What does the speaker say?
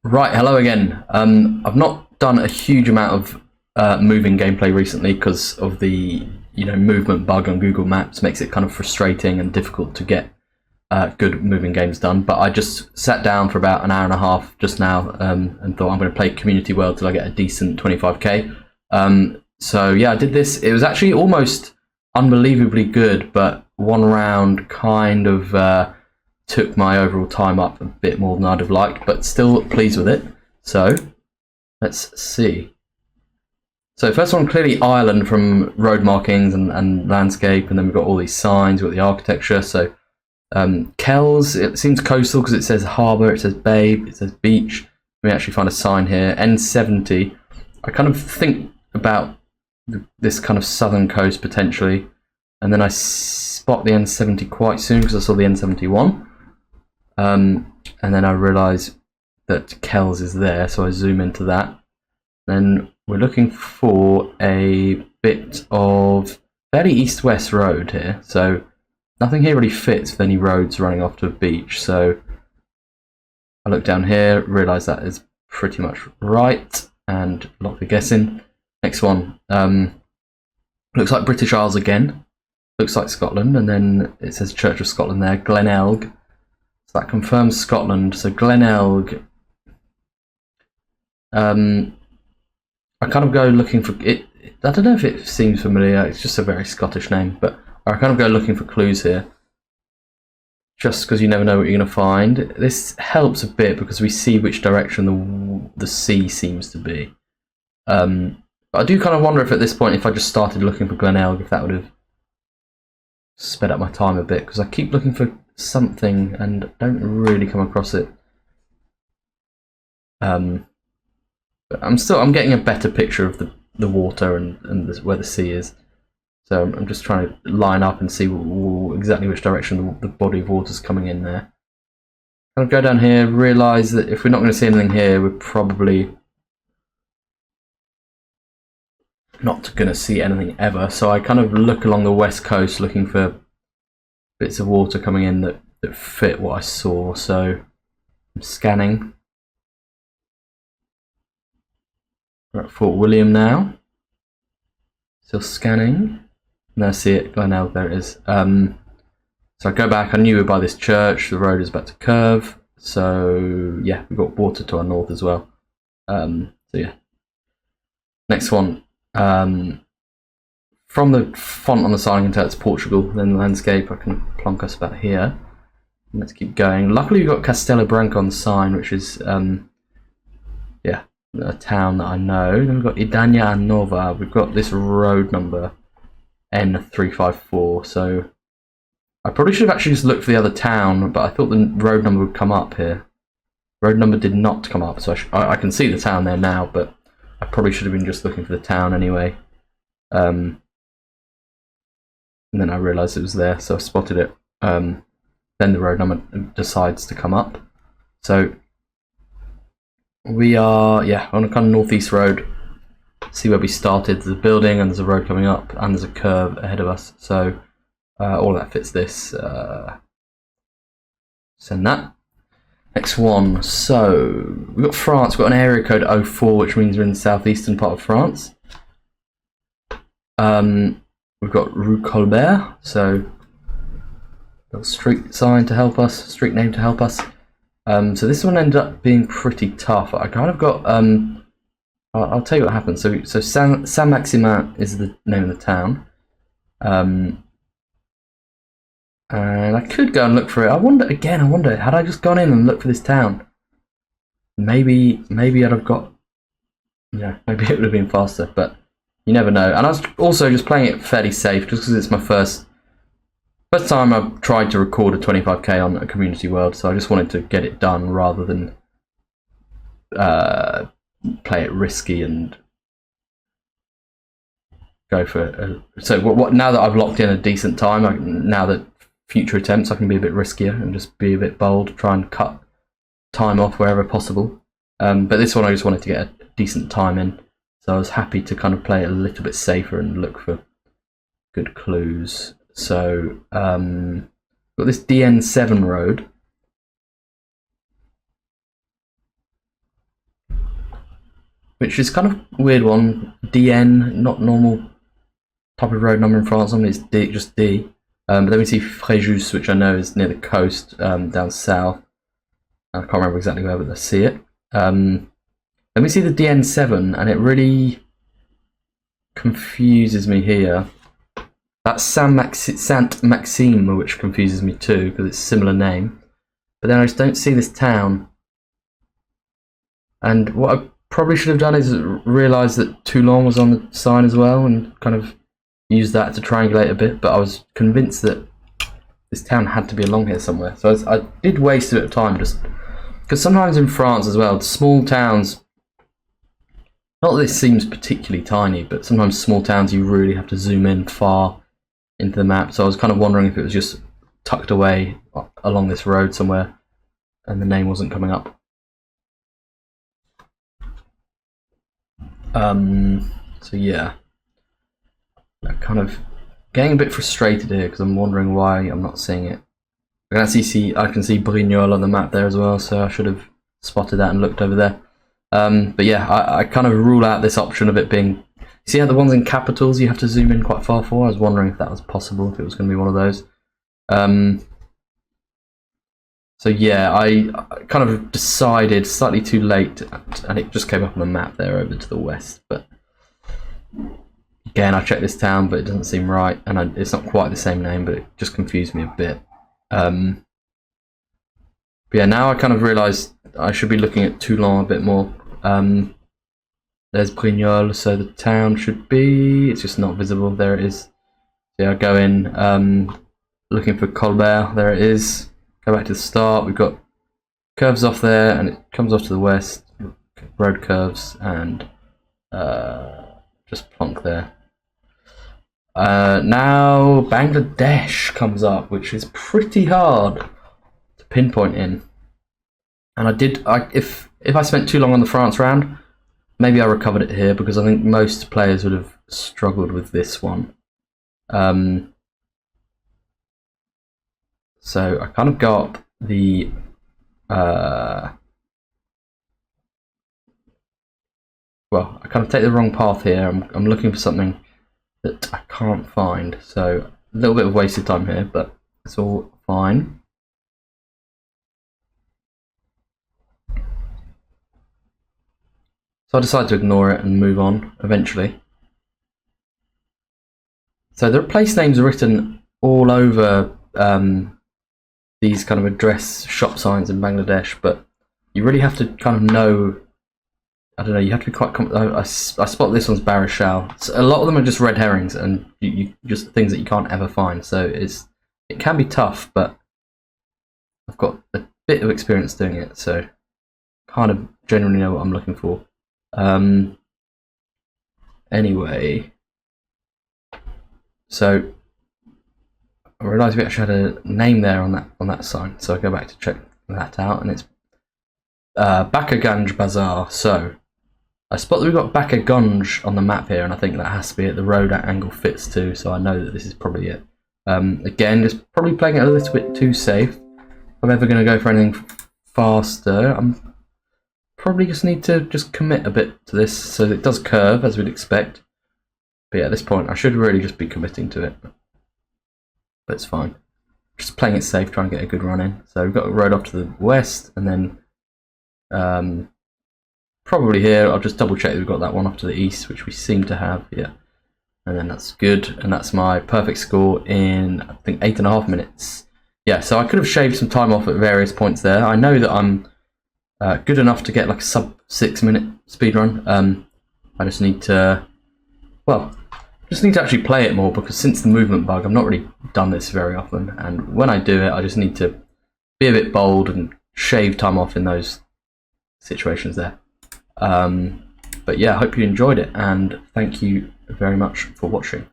Right, hello again. I've not done a huge amount of moving gameplay recently because of the movement bug on Google Maps makes it kind of frustrating and difficult to get good moving games done. But I just sat down for about an hour and a half just now and thought I'm going to play Community World till I get a decent 25k. So yeah, I did this. It was actually almost unbelievably good, but one round kind of took my overall time up a bit more than I'd have liked, but still pleased with it. So let's see. So first one, clearly Ireland from road markings and landscape, and then we've got all these signs, we've got the architecture. So Kells, it seems coastal because it says harbour, it says babe, it says beach. We actually find a sign here, N70. I kind of think about this kind of southern coast potentially, and then I spot the N70 quite soon because I saw the N71. And then I realise that Kells is there, so I zoom into that. Then we're looking for a bit of fairly east-west road here, so nothing here really fits with any roads running off to a beach. So I look down here, realise that is pretty much right, and lock the guessing. Next one, looks like British Isles again, looks like Scotland, and then it says Church of Scotland there, Glenelg. That confirms Scotland. So Glenelg. I kind of go looking for it. I don't know if it seems familiar. It's just a very Scottish name, but I kind of go looking for clues here, just because you never know what you're going to find. This helps a bit because we see which direction the sea seems to be. But I do kind of wonder if at this point, if I just started looking for Glenelg, if that would have sped up my time a bit, because I keep looking for something and don't really come across it. But I'm getting a better picture of the water and where the sea is. So I'm just trying to line up and see exactly which direction the body of water is coming in there. Kind of go down here, realise that if we're not going to see anything here, we're probably not going to see anything ever. So I kind of look along the west coast looking for bits of water coming in that fit what I saw. So I'm scanning. We're at Fort William now. Still scanning. And I see it, Glenelg, there it is. So I go back, I knew we were by this church, the road is about to curve. So yeah, we've got water to our north as well. So yeah. Next one. From the font on the side, I can tell it's Portugal. Then the landscape, I can plonk us about here. And let's keep going. Luckily, we've got Castelo Branco on the sign, which is, yeah, a town that I know. Then we've got Idania Nova. We've got this road number, N354. So I probably should have actually just looked for the other town, but I thought the road number would come up here. Road number did not come up, so I can see the town there now, but I probably should have been just looking for the town anyway. And then I realised it was there, so I spotted it. Then the road number decides to come up. So we are, yeah, on a kind of northeast road. See where we started. There's a building and there's a road coming up and there's a curve ahead of us. So all of that fits this. Send that. Next one. So we've got France. We've got an area code 04, which means we're in the southeastern part of France. We've got Rue Colbert, so got a street sign to help us, street name to help us. So this one ended up being pretty tough. I kind of got, I'll tell you what happened. So Saint-Maximin is the name of the town. And I could go and look for it. I wonder, had I just gone in and looked for this town, maybe I'd have got, yeah, maybe it would have been faster, but you never know. And I was also just playing it fairly safe, just because it's my first time I've tried to record a 25k on a Community World, so I just wanted to get it done rather than play it risky and go for it. So what? Now that I've locked in a decent time, now that future attempts, I can be a bit riskier and just be a bit bold, try and cut time off wherever possible. But this one I just wanted to get a decent time in. So I was happy to kind of play it a little bit safer and look for good clues. So got this DN7 road. which is kind of a weird one. DN, not normal type of road number in France. Normally it's D, just D. But then we see Fréjus, which I know is near the coast, down south. I can't remember exactly where, but I see it. Then we see the DN7, and it really confuses me here. That's Saint Maxime, which confuses me too, because it's a similar name. But then I just don't see this town. And what I probably should have done is realise that Toulon was on the sign as well, and kind of use that to triangulate a bit. But I was convinced that this town had to be along here somewhere. So I did waste a bit of time, just because sometimes in France as well, small towns, not that this seems particularly tiny, but sometimes small towns you really have to zoom in far into the map. So I was kind of wondering if it was just tucked away along this road somewhere and the name wasn't coming up. So yeah, I'm kind of getting a bit frustrated here because I'm wondering why I'm not seeing it. I can actually see, I can see Brignoles on the map there as well, so I should have spotted that and looked over there. But yeah, I kind of rule out this option of it being, see how the ones in capitals you have to zoom in quite far for? I was wondering if that was possible, if it was going to be one of those. So yeah, I kind of decided slightly too late, and it just came up on the map there over to the west. But again, I checked this town, but it doesn't seem right, and it's not quite the same name, but it just confused me a bit. But yeah, now I kind of realised I should be looking at Toulon a bit more. There's Brignoles, so the town should be, it's just not visible. There it is. So yeah, I go in, looking for Colbert, there it is. Go back to the start, we've got curves off there, and it comes off to the west, road curves, and just plonk there. Now Bangladesh comes up, which is pretty hard to pinpoint in. And if I spent too long on the France round, maybe I recovered it here, because I think most players would have struggled with this one. So I kind of got the well, I kind of take the wrong path here. I'm looking for something that I can't find, so a little bit of wasted time here, but it's all fine. So I decided to ignore it and move on eventually. So there are place names written all over these kind of address shop signs in Bangladesh, but you really have to kind of know, I don't know, you have to be quite I spot this one's Barishal. So a lot of them are just red herrings, and you just things that you can't ever find, so it can be tough, but I've got a bit of experience doing it, so kind of generally know what I'm looking for. Anyway, so I realised we actually had a name there on that sign, so I go back to check that out, and it's Bakaganj Bazaar. So I spot that we've got Bakaganj on the map here, and I think that has to be it. The road angle fits too, so I know that this is probably it. Again, just probably playing it a little bit too safe. If I'm ever going to go for anything faster, I'm probably just need to just commit a bit to this, so it does curve as we'd expect. But yeah, at this point, I should really just be committing to it. But it's fine. Just playing it safe, trying to get a good run in. So we've got a road off to the west, and then probably here, I'll just double check that we've got that one off to the east, which we seem to have, yeah. And then that's good, and that's my perfect score in, I think, 8.5 minutes. Yeah, so I could have shaved some time off at various points there. I know that I'm good enough to get like a sub 6 minute speedrun. I just need to, well, just need to actually play it more, because since the movement bug, I've not really done this very often, and when I do it, I just need to be a bit bold and shave time off in those situations there. But yeah, I hope you enjoyed it, and thank you very much for watching.